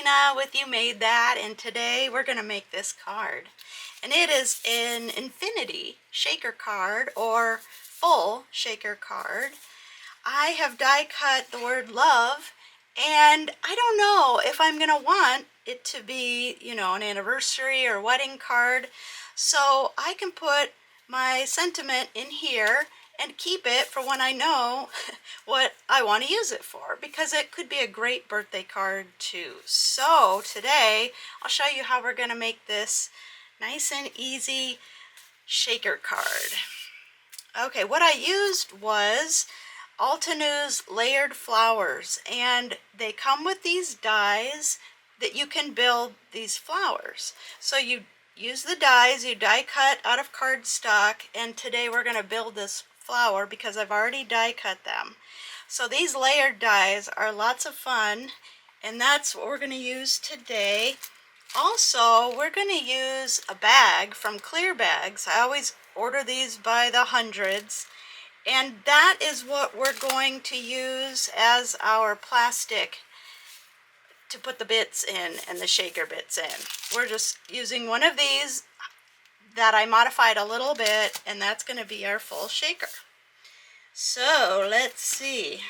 Tina with You Made That, and today we're going to make this card. And it is an infinity shaker card or full shaker card. I have die cut the word love, and I don't know if I'm going to want it to be, you know, an anniversary or wedding card. So I can put my sentiment in here and keep it for when I know what I want to use it for, because it could be a great birthday card too. So today I'll show you how we're going to make this nice and easy shaker card. Okay, what I used was Altenews layered flowers, and they come with these dies that you can build these flowers. So you use the dies, you die cut out of cardstock, and today we're going to build this flower because I've already die cut them. So these layered dies are lots of fun, and that's what we're going to use today. Also, we're going to use a bag from Clear Bags. I always order these by the hundreds, and that is what we're going to use as our plastic to put the bits in and the shaker bits in. We're just using one of these that I modified a little bit, and that's going to be our full shaker. So let's see.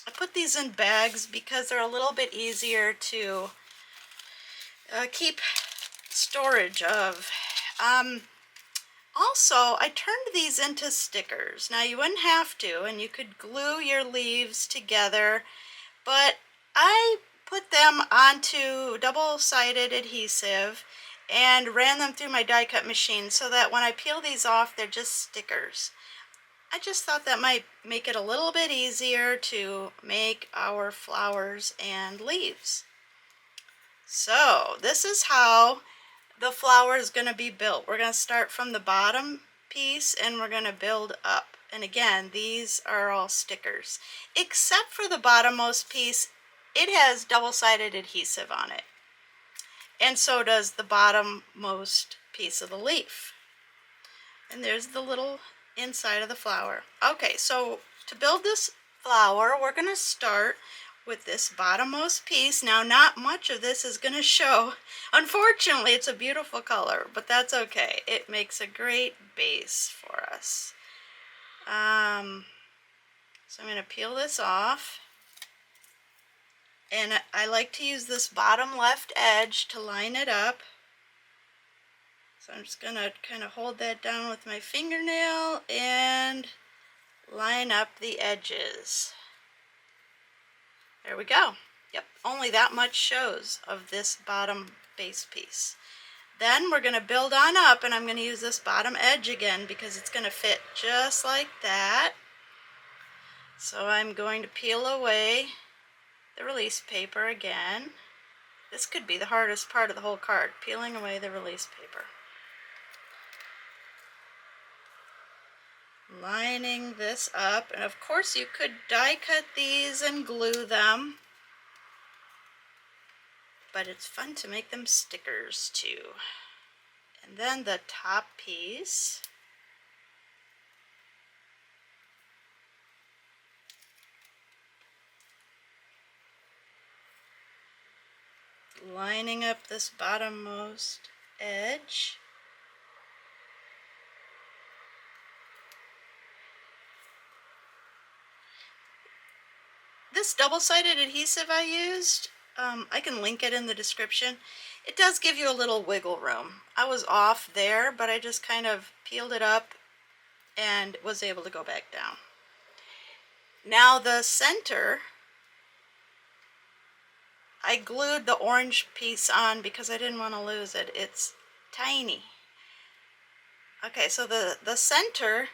I put these in bags because they're a little bit easier to keep storage of. Also, I turned these into stickers. Now, you wouldn't have to, and you could glue your leaves together, but I put them onto double-sided adhesive and ran them through my die cut machine so that when I peel these off, they're just stickers. I just thought that might make it a little bit easier to make our flowers and leaves. So this is how the flower is going to be built. We're going to start from the bottom piece and we're going to build up. And again, these are all stickers. Except for the bottommost piece, it has double-sided adhesive on it. And so does the bottommost piece of the leaf. And there's the little inside of the flower. Okay, so to build this flower, we're going to start with this bottommost piece. Now, not much of this is going to show. Unfortunately, it's a beautiful color, but that's okay. It makes a great base for us. So I'm going to peel this off. And I like to use this bottom left edge to line it up. So I'm just going to kind of hold that down with my fingernail and line up the edges. There we go. Yep, only that much shows of this bottom base piece. Then we're going to build on up, and I'm going to use this bottom edge again because it's going to fit just like that. So I'm going to peel away the release paper again. This could be the hardest part of the whole card, peeling away the release paper. Lining this up, and of course you could die cut these and glue them, but it's fun to make them stickers too. And then the top piece. Lining up this bottommost edge. This double-sided adhesive I used, I can link it in the description. It does give you a little wiggle room. I was off there, but I just kind of peeled it up and was able to go back down. Now the center, I glued the orange piece on because I didn't want to lose it. It's tiny. Okay, so the center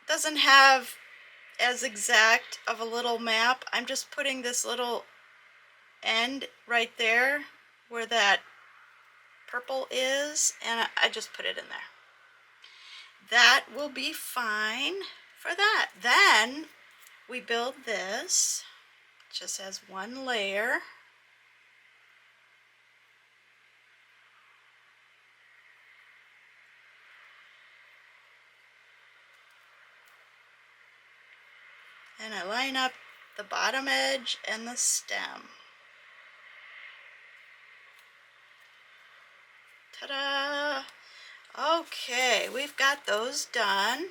doesn't have as exact of a little map. I'm just putting this little end right there where that purple is, and I just put it in there. That will be fine for that. Then we build this just as one layer. And I line up the bottom edge and the stem. Ta-da! Okay, we've got those done.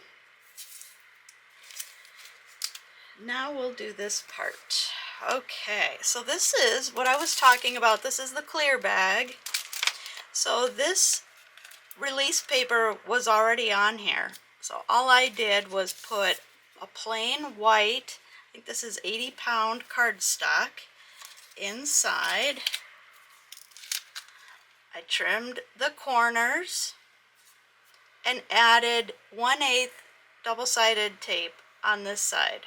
Now we'll do this part. Okay, so this is what I was talking about. This is the clear bag. So this release paper was already on here. So all I did was put a plain white, I think this is 80-pound cardstock, inside. I trimmed the corners and added 1/8 double-sided tape on this side.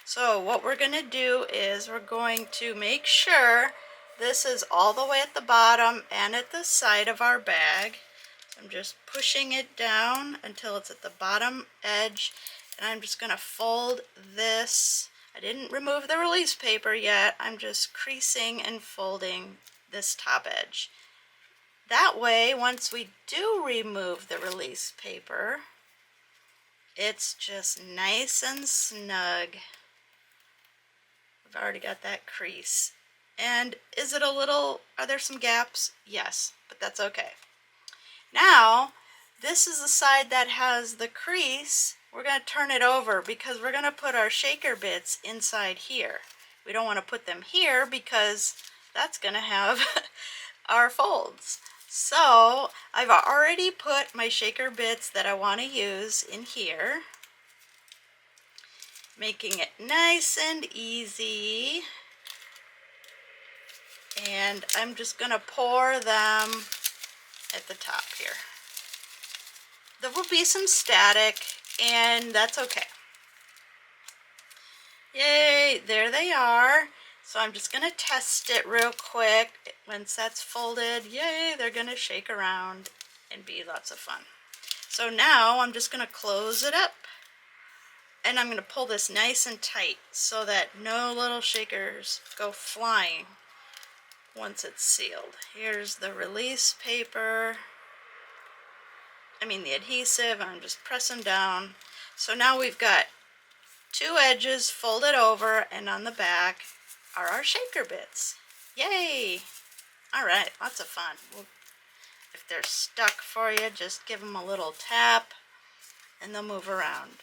So what we're going to do is we're going to make sure this is all the way at the bottom and at the side of our bag. I'm just pushing it down until it's at the bottom edge, and I'm just going to fold this. I didn't remove the release paper yet. I'm just creasing and folding this top edge. That way, once we do remove the release paper, it's just nice and snug. I've already got that crease. And is it a little, are there some gaps? Yes, but that's okay. Now, this is the side that has the crease. We're going to turn it over because we're going to put our shaker bits inside here. We don't want to put them here because that's going to have our folds. So I've already put my shaker bits that I want to use in here, making it nice and easy. And I'm just going to pour them at the top here. There will be some static, and that's okay. Yay, there they are. So I'm just going to test it real quick. Once that's folded, yay, they're going to shake around and be lots of fun. So now I'm just going to close it up, and I'm going to pull this nice and tight so that no little shakers go flying once it's sealed. Here's the release paper. The adhesive. I'm just pressing down. So now we've got two edges folded over, and on the back are our shaker bits. Yay! Alright, lots of fun. If they're stuck for you, just give them a little tap and they'll move around.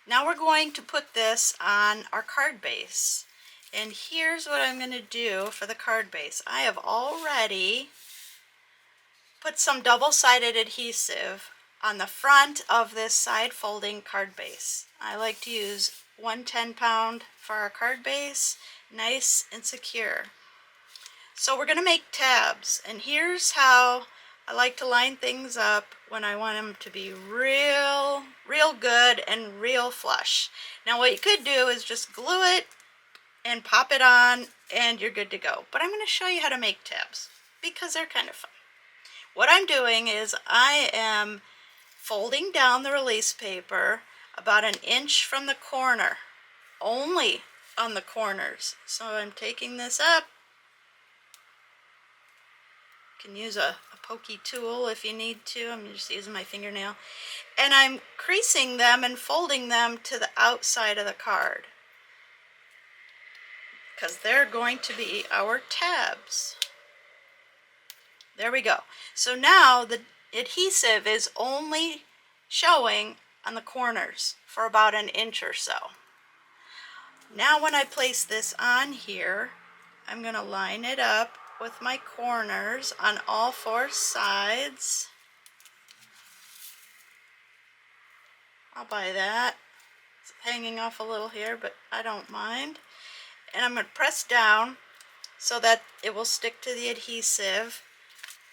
Now we're going to put this on our card base. And here's what I'm going to do for the card base. I have already put some double-sided adhesive on the front of this side folding card base. I like to use 1 10-pound for our card base, nice and secure. So we're going to make tabs, and here's how I like to line things up when I want them to be real good and real flush. Now what you could do is just glue it and pop it on and you're good to go. But I'm going to show you how to make tabs because they're kind of fun. What I'm doing is I am folding down the release paper about 1 inch from the corner, only on the corners. So I'm taking this up. You can use a pokey tool if you need to. I'm just using my fingernail. And I'm creasing them and folding them to the outside of the card, because they're going to be our tabs. There we go. So now the adhesive is only showing on the corners for about 1 inch or so. Now when I place this on here, I'm going to line it up with my corners on all 4 sides. I'll buy that. It's hanging off a little here, but I don't mind. And I'm going to press down so that it will stick to the adhesive.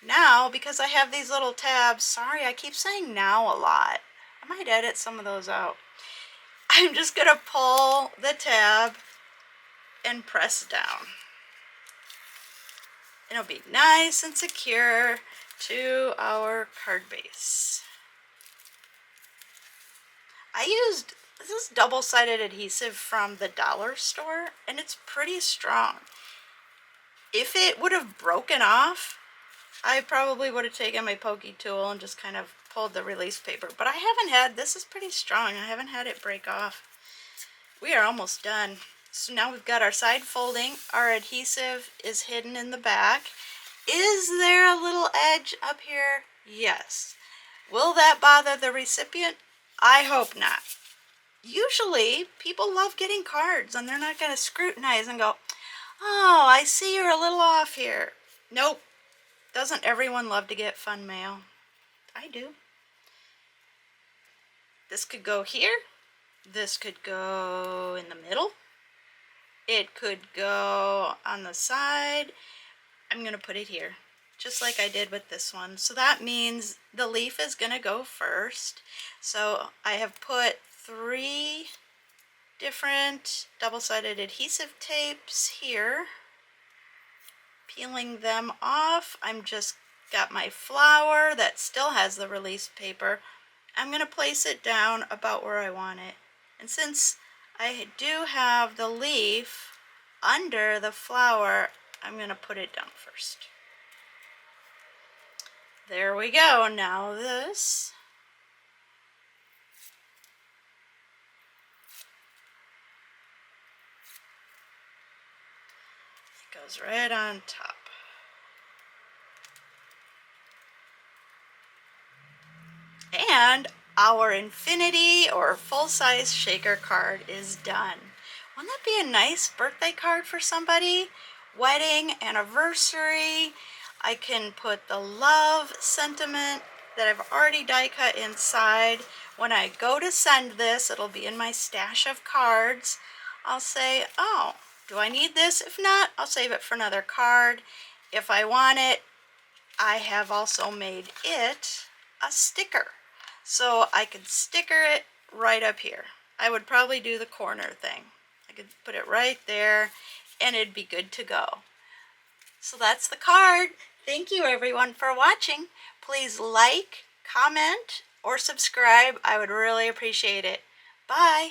Now, because I have these little tabs, sorry, I keep saying now a lot. I might edit some of those out. I'm just going to pull the tab and press down. It'll be nice and secure to our card base. This is double-sided adhesive from the dollar store, and it's pretty strong. If it would have broken off, I probably would have taken my pokey tool and just kind of pulled the release paper. But I haven't had, this is pretty strong, I haven't had it break off. We are almost done. So now we've got our side folding, our adhesive is hidden in the back, Is there a little edge up here? Yes. Will that bother the recipient? I hope not. Usually, people love getting cards and they're not going to scrutinize and go, oh, I see you're a little off here. Nope. Doesn't everyone love to get fun mail? I do. This could go here. This could go in the middle. It could go on the side. I'm going to put it here, just like I did with this one. So that means the leaf is going to go first. So I have put 3 different double-sided adhesive tapes here. Peeling them off. I'm just got my flower that still has the release paper. I'm going to place it down about where I want it. And since I do have the leaf under the flower, I'm going to put it down first. There we go. Now this. It goes right on top. And our infinity or full-size shaker card is done. Wouldn't that be a nice birthday card for somebody? Wedding, anniversary. I can put the love sentiment that I've already die cut inside. When I go to send this, it'll be in my stash of cards. I'll say, oh, do I need this? If not, I'll save it for another card. If I want it, I have also made it a sticker. So I could sticker it right up here. I would probably do the corner thing. I could put it right there and it'd be good to go. So that's the card. Thank you everyone for watching. Please like, comment, or subscribe. I would really appreciate it. Bye.